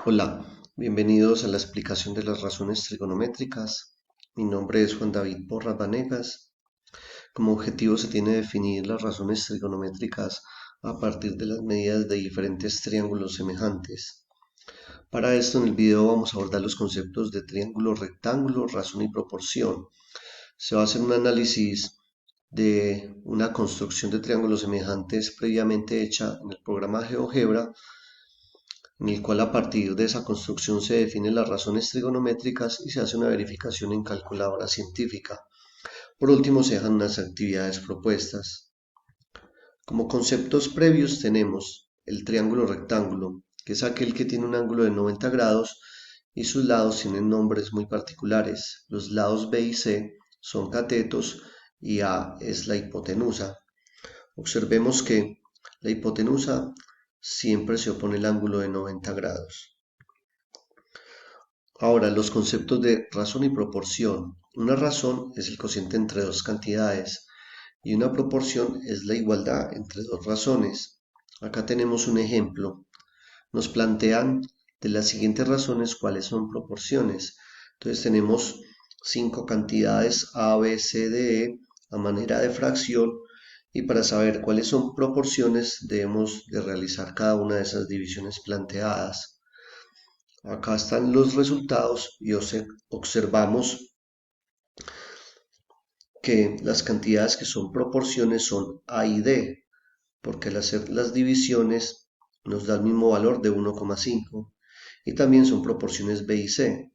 Hola, bienvenidos a la explicación de las razones trigonométricas. Mi nombre es Juan David Porras Vanegas. Como objetivo se tiene definir las razones trigonométricas a partir de las medidas de diferentes triángulos semejantes. Para esto en el video vamos a abordar los conceptos de triángulo rectángulo, razón y proporción. Se va a hacer un análisis de una construcción de triángulos semejantes previamente hecha en el programa GeoGebra, en el cual a partir de esa construcción se definen las razones trigonométricas y se hace una verificación en calculadora científica. Por último, se dejan unas actividades propuestas. Como conceptos previos tenemos el triángulo rectángulo, que es aquel que tiene un ángulo de 90 grados y sus lados tienen nombres muy particulares. Los lados B y C son catetos y A es la hipotenusa. Observemos que la hipotenusa siempre se opone al ángulo de 90 grados. Ahora, los conceptos de razón y proporción. Una razón es el cociente entre dos cantidades y una proporción es la igualdad entre dos razones. Acá tenemos un ejemplo. Nos plantean de las siguientes razones cuáles son proporciones. Entonces tenemos cinco cantidades A, B, C, D, E a manera de fracción y para saber cuáles son proporciones debemos de realizar cada una de esas divisiones planteadas. Acá están los resultados y observamos que las cantidades que son proporciones son A y D, porque al hacer las divisiones nos da el mismo valor de 1,5. Y también son proporciones B y C,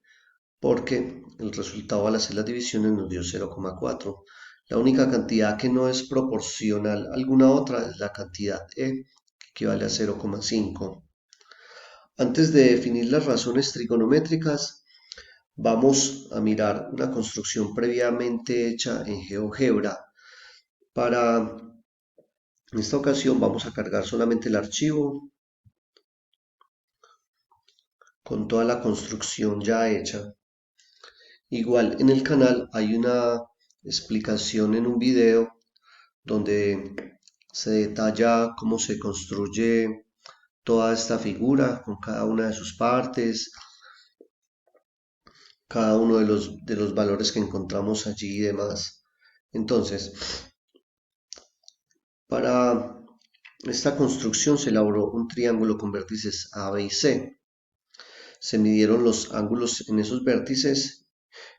porque el resultado al hacer las divisiones nos dio 0,4. La única cantidad que no es proporcional a alguna otra es la cantidad E, que equivale a 0,5. Antes de definir las razones trigonométricas, vamos a mirar una construcción previamente hecha en GeoGebra. En esta ocasión vamos a cargar solamente el archivo con toda la construcción ya hecha. Igual en el canal hay una explicación en un video donde se detalla cómo se construye toda esta figura con cada una de sus partes, cada uno de los valores que encontramos allí y demás. Entonces, para esta construcción se elaboró un triángulo con vértices A, B y C. Se midieron los ángulos en esos vértices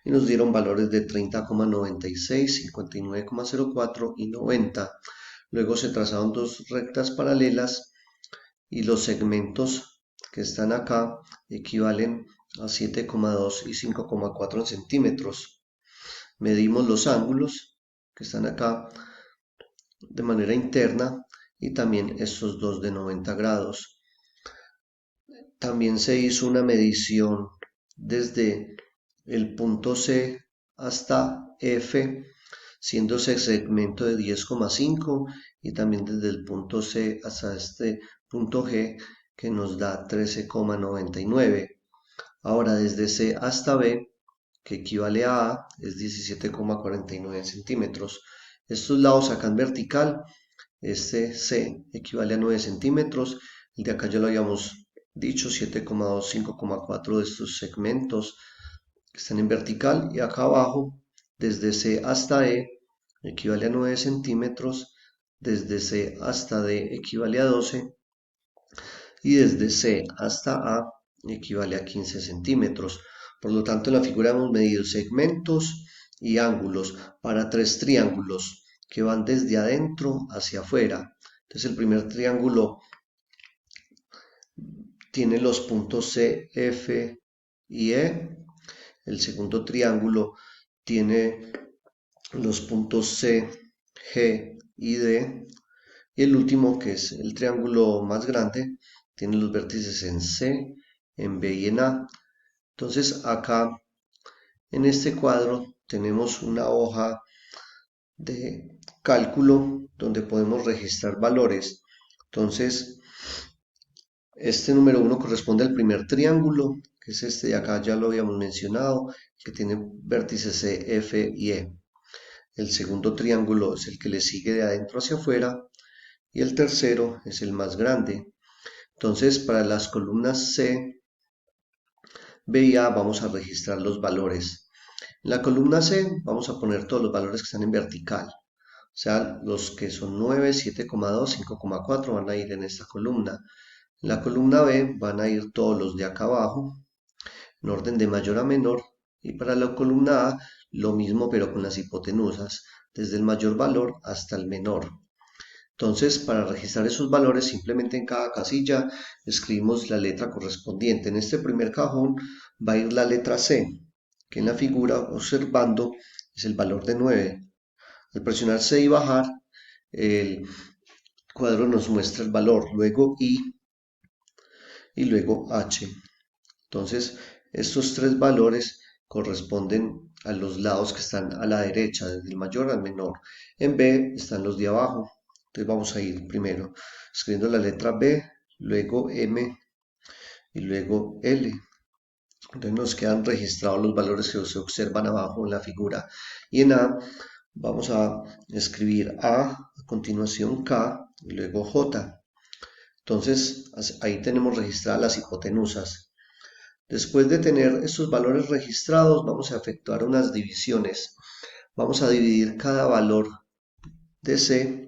y nos dieron valores de 30,96, 59,04 y 90. Luego se trazaron dos rectas paralelas y los segmentos que están acá equivalen a 7,2 y 5,4 centímetros. Medimos los ángulos que están acá de manera interna y también estos dos de 90 grados. También se hizo una medición desde el punto C hasta F, siendo ese segmento de 10,5 y también desde el punto C hasta este punto G que nos da 13,99. Ahora desde C hasta B, que equivale a A, es 17,49 centímetros. Estos lados acá en vertical, este C equivale a 9 centímetros, el de acá ya lo habíamos dicho, 7,2, 5,4 de estos segmentos que están en vertical y acá abajo, desde C hasta E equivale a 9 centímetros, desde C hasta D equivale a 12 y desde C hasta A equivale a 15 centímetros. Por lo tanto, en la figura hemos medido segmentos y ángulos para tres triángulos que van desde adentro hacia afuera. Entonces, el primer triángulo tiene los puntos C, F y E. El segundo triángulo tiene los puntos C, G y D. Y el último, que es el triángulo más grande, tiene los vértices en C, en B y en A. Entonces acá en este cuadro tenemos una hoja de cálculo donde podemos registrar valores. Entonces este número 1 corresponde al primer triángulo, que es este de acá, ya lo habíamos mencionado, que tiene vértices C, F y E. El segundo triángulo es el que le sigue de adentro hacia afuera y el tercero es el más grande. Entonces, para las columnas C B y A vamos a registrar los valores. En la columna C vamos a poner todos los valores que están en vertical. O sea, los que son 9, 7,2, 5,4 van a ir en esta columna. En la columna B van a ir todos los de acá abajo, en orden de mayor a menor. Y para la columna A, lo mismo pero con las hipotenusas, desde el mayor valor hasta el menor. Entonces, para registrar esos valores, simplemente en cada casilla escribimos la letra correspondiente. En este primer cajón va a ir la letra C, que en la figura, observando, es el valor de 9. Al presionar C y bajar, el cuadro nos muestra el valor, luego I y luego H. Entonces, estos tres valores corresponden a los lados que están a la derecha, desde el mayor al menor. En B están los de abajo. Entonces vamos a ir primero escribiendo la letra B, luego M y luego L. Entonces nos quedan registrados los valores que se observan abajo en la figura. Y en A vamos a escribir a continuación K y luego J. Entonces ahí tenemos registradas las hipotenusas. Después de tener estos valores registrados, vamos a efectuar unas divisiones. Vamos a dividir cada valor de C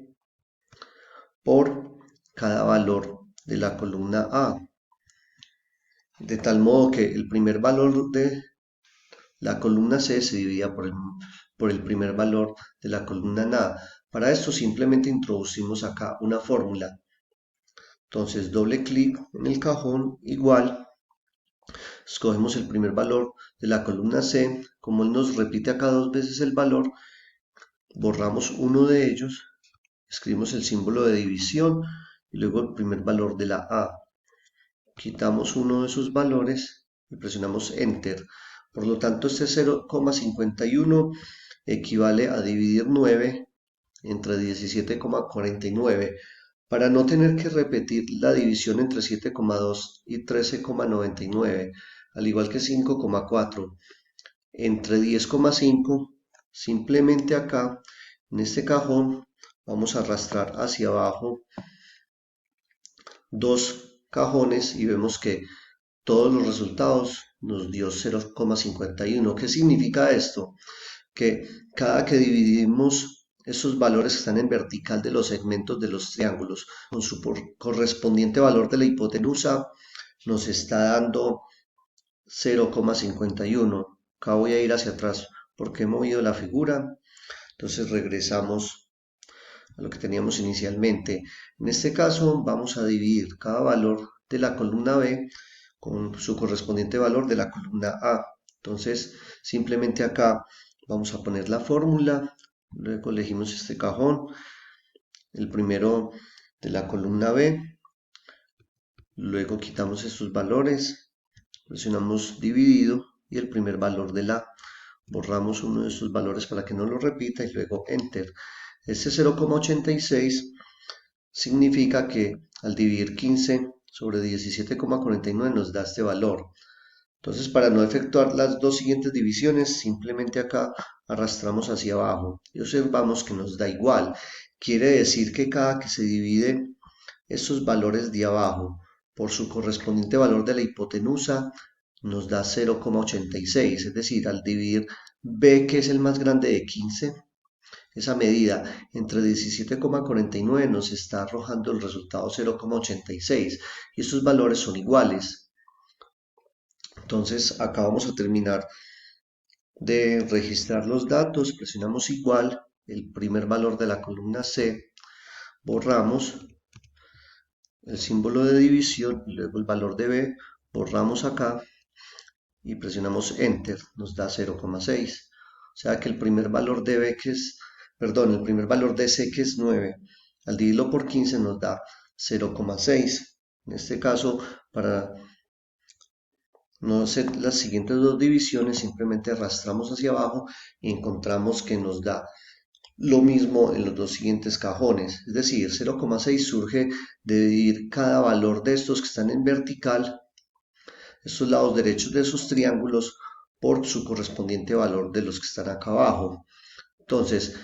por cada valor de la columna A. De tal modo que el primer valor de la columna C se dividía por el primer valor de la columna A. Para esto simplemente introducimos acá una fórmula. Entonces doble clic en el cajón igual. Escogemos el primer valor de la columna C. Como él nos repite acá dos veces el valor, borramos uno de ellos, escribimos el símbolo de división y luego el primer valor de la A. Quitamos uno de esos valores y presionamos Enter. Por lo tanto, este 0,51 equivale a dividir 9 entre 17,49. Para no tener que repetir la división entre 7,2 y 13,99, al igual que 5,4 entre 10,5, simplemente acá en este cajón vamos a arrastrar hacia abajo dos cajones y vemos que todos los resultados nos dio 0,51. ¿Qué significa esto? Que cada que dividimos esos valores que están en vertical de los segmentos de los triángulos con su correspondiente valor de la hipotenusa, nos está dando 0,51. Acá voy a ir hacia atrás porque he movido la figura. Entonces regresamos a lo que teníamos inicialmente. En este caso vamos a dividir cada valor de la columna B con su correspondiente valor de la columna A. Entonces simplemente acá vamos a poner la fórmula, luego elegimos este cajón, el primero de la columna B, luego quitamos estos valores, presionamos dividido y el primer valor de la, borramos uno de estos valores para que no lo repita y luego Enter. Este 0,86 significa que al dividir 15 sobre 17,49 nos da este valor. Entonces, para no efectuar las dos siguientes divisiones, simplemente acá arrastramos hacia abajo y observamos que nos da igual. Quiere decir que cada que se divide estos valores de abajo por su correspondiente valor de la hipotenusa, nos da 0,86. Es decir, al dividir B, que es el más grande de 15, esa medida entre 17,49 nos está arrojando el resultado 0,86 y estos valores son iguales. Entonces acá vamos a terminar de registrar los datos, presionamos igual, el primer valor de la columna C, borramos el símbolo de división y luego el valor de B, borramos acá y presionamos Enter, nos da 0,6. O sea que el primer valor de B que es, perdón, el primer valor de C que es 9, al dividirlo por 15 nos da 0,6. En este caso, para no hacer las siguientes dos divisiones, simplemente arrastramos hacia abajo y encontramos que nos da lo mismo en los dos siguientes cajones. Es decir, 0,6 surge de dividir cada valor de estos que están en vertical, estos lados derechos de esos triángulos, por su correspondiente valor de los que están acá abajo. Entonces,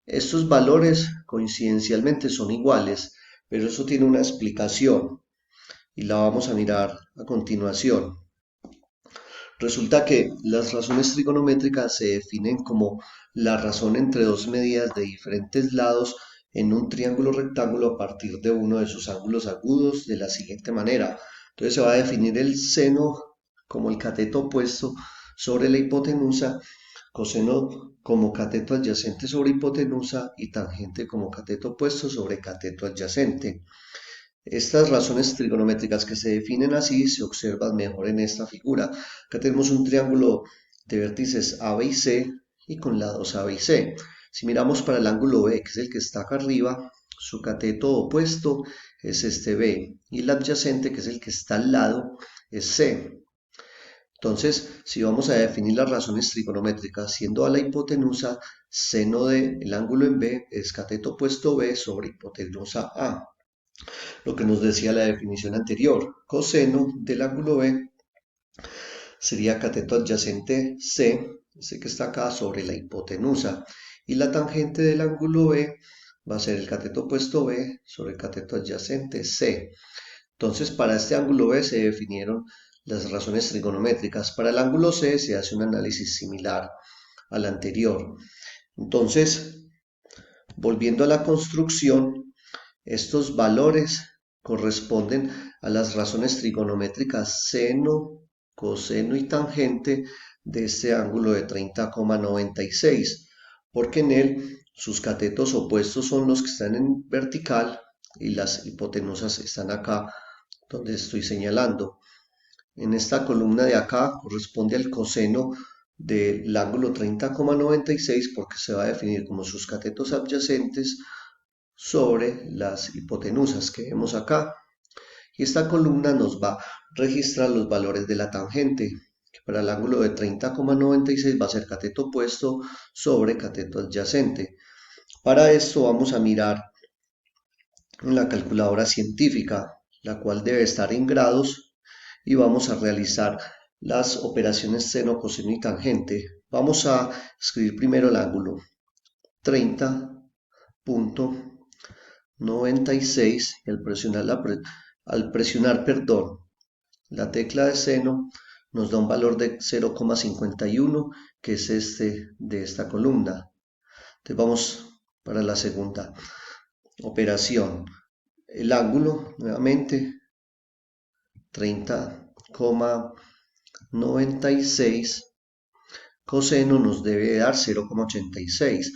estos valores coincidencialmente son iguales, pero eso tiene una explicación y la vamos a mirar a continuación. Resulta que las razones trigonométricas se definen como la razón entre dos medidas de diferentes lados en un triángulo rectángulo a partir de uno de sus ángulos agudos de la siguiente manera. Entonces se va a definir el seno como el cateto opuesto sobre la hipotenusa, coseno como cateto adyacente sobre hipotenusa y tangente como cateto opuesto sobre cateto adyacente. Estas razones trigonométricas que se definen así se observan mejor en esta figura. Acá tenemos un triángulo de vértices A, B y C y con lados A, B y C. Si miramos para el ángulo B, que es el que está acá arriba, su cateto opuesto es este B y el adyacente, que es el que está al lado, es C. Entonces, si vamos a definir las razones trigonométricas, siendo A la hipotenusa, seno del ángulo en B es cateto opuesto B sobre hipotenusa A. Lo que nos decía la definición anterior, coseno del ángulo B sería cateto adyacente C, ese que está acá, sobre la hipotenusa, y la tangente del ángulo B va a ser el cateto opuesto B sobre el cateto adyacente C. Entonces, para este ángulo B se definieron las razones trigonométricas. Para el ángulo C se hace un análisis similar al anterior. Entonces, volviendo a la construcción, estos valores corresponden a las razones trigonométricas seno, coseno y tangente de este ángulo de 30,96, porque en él sus catetos opuestos son los que están en vertical y las hipotenusas están acá donde estoy señalando. En esta columna de acá corresponde al coseno del ángulo 30,96 porque se va a definir como sus catetos adyacentes sobre las hipotenusas que vemos acá. Y esta columna nos va a registrar los valores de la tangente, que para el ángulo de 30,96 va a ser cateto opuesto sobre cateto adyacente. Para esto vamos a mirar en la calculadora científica, la cual debe estar en grados, y vamos a realizar las operaciones seno, coseno y tangente. Vamos a escribir primero el ángulo 30,96 y al presionar la tecla de seno nos da un valor de 0,51, que es este de esta columna. Entonces vamos para la segunda operación. El ángulo, nuevamente, 30,96, coseno nos debe dar 0,86.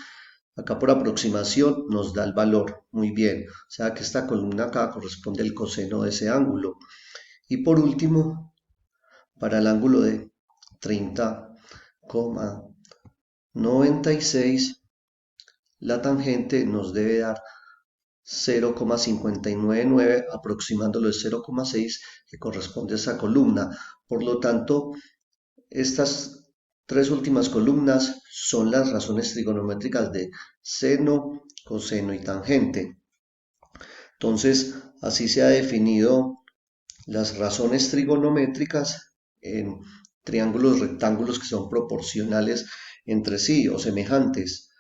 Acá por aproximación nos da el valor, muy bien, o sea que esta columna acá corresponde al coseno de ese ángulo. Y por último, para el ángulo de 30,96, la tangente nos debe dar 0,599, aproximándolo de 0,6, que corresponde a esa columna. Por lo tanto, estas tres últimas columnas son las razones trigonométricas de seno, coseno y tangente. Entonces, así se ha definido las razones trigonométricas en triángulos rectángulos que son proporcionales entre sí o semejantes.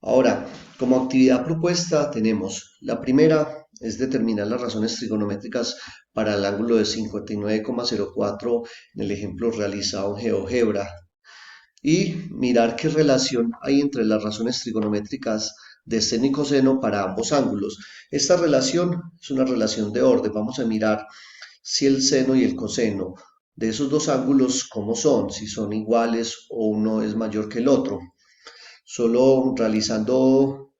Ahora, como actividad propuesta tenemos la primera es determinar las razones trigonométricas para el ángulo de 59,04 en el ejemplo realizado en GeoGebra y mirar qué relación hay entre las razones trigonométricas de seno y coseno para ambos ángulos. Esta relación es una relación de orden. Vamos a mirar si el seno y el coseno de esos dos ángulos cómo son, si son iguales o uno es mayor que el otro. Solo realizando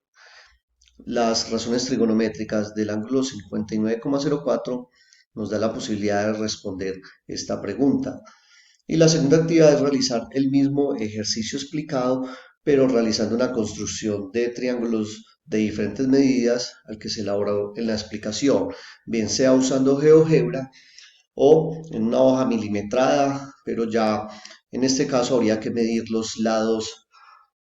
las razones trigonométricas del ángulo 59,04 nos da la posibilidad de responder esta pregunta. Y la segunda actividad es realizar el mismo ejercicio explicado, pero realizando una construcción de triángulos de diferentes medidas al que se elaboró en la explicación, bien sea usando GeoGebra o en una hoja milimetrada, pero ya en este caso habría que medir los lados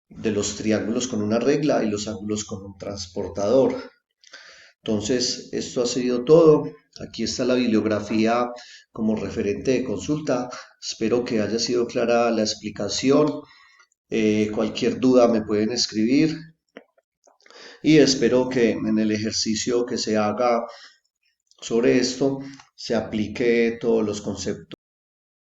de los triángulos con una regla y los ángulos con un transportador. Entonces, esto ha sido todo. Aquí está la bibliografía como referente de consulta. Espero que haya sido clara la explicación. Cualquier duda me pueden escribir y espero que en el ejercicio que se haga sobre esto se aplique todos los conceptos